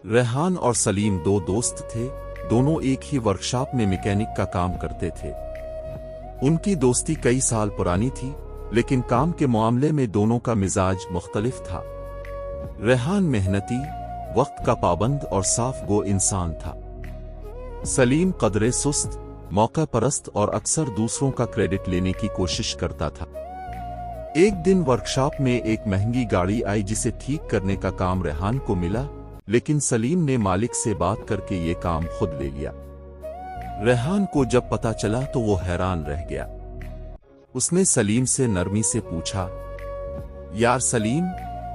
रेहान और सलीम दो दोस्त थे। दोनों एक ही वर्कशॉप में मैकेनिक का काम करते थे। उनकी दोस्ती कई साल पुरानी थी, लेकिन काम के मामले में दोनों का मिजाज मुख्तलिफ था। रेहान मेहनती, वक्त का पाबंद और साफ गो इंसान था। सलीम कदरे सुस्त, मौका परस्त और अक्सर दूसरों का क्रेडिट लेने की कोशिश करता था। एक दिन वर्कशॉप में एक महंगी गाड़ी आई जिसे ठीक करने का काम रेहान को मिला, लेकिन सलीम ने मालिक से बात करके ये काम खुद ले लिया। रेहान को जब पता चला तो वो हैरान रह गया। उसने सलीम से नरमी से पूछा, यार सलीम,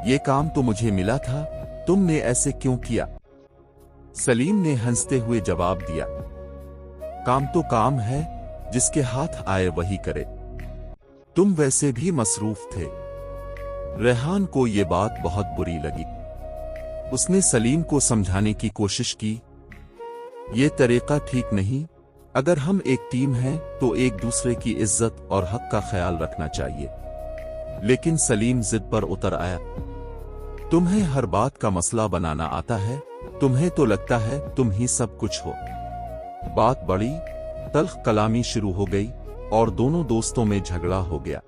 ये काम तो मुझे मिला था, तुमने ऐसे क्यों किया? सलीम ने हंसते हुए जवाब दिया, काम तो काम है, जिसके हाथ आए वही करे। तुम वैसे भी मसरूफ थे। रेहान को ये बात बहुत बुरी लगी। उसने सलीम को समझाने की कोशिश की, ये तरीका ठीक नहीं। अगर हम एक टीम हैं तो एक दूसरे की इज्जत और हक का ख्याल रखना चाहिए। लेकिन सलीम जिद पर उतर आया, तुम्हें हर बात का मसला बनाना आता है, तुम्हें तो लगता है तुम ही सब कुछ हो। बात बड़ी तल्ख कलामी शुरू हो गई और दोनों दोस्तों में झगड़ा हो गया।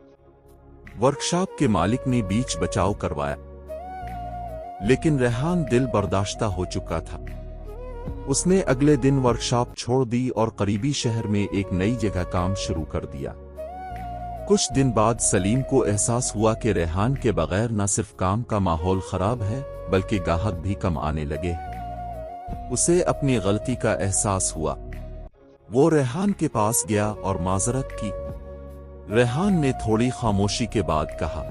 वर्कशॉप के मालिक ने बीच बचाव करवाया, लेकिन रेहान दिल बर्दाश्ता हो चुका था। उसने अगले दिन वर्कशॉप छोड़ दी और करीबी शहर में एक नई जगह काम शुरू कर दिया। कुछ दिन बाद सलीम को एहसास हुआ कि रेहान के बगैर न सिर्फ काम का माहौल खराब है, बल्कि गाहक भी कम आने लगे हैं। उसे अपनी गलती का एहसास हुआ। वो रेहान के पास गया और माजरत की। रेहान ने थोड़ी खामोशी के बाद कहा,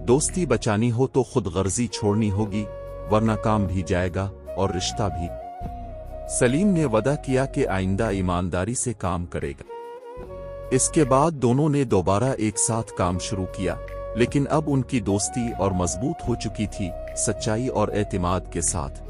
दोस्ती बचानी हो तो खुद गर्जी छोड़नी होगी, वरना काम भी जाएगा और रिश्ता भी। सलीम ने वादा किया कि आइंदा ईमानदारी से काम करेगा। इसके बाद दोनों ने दोबारा एक साथ काम शुरू किया, लेकिन अब उनकी दोस्ती और मजबूत हो चुकी थी, सच्चाई और एतमाद के साथ।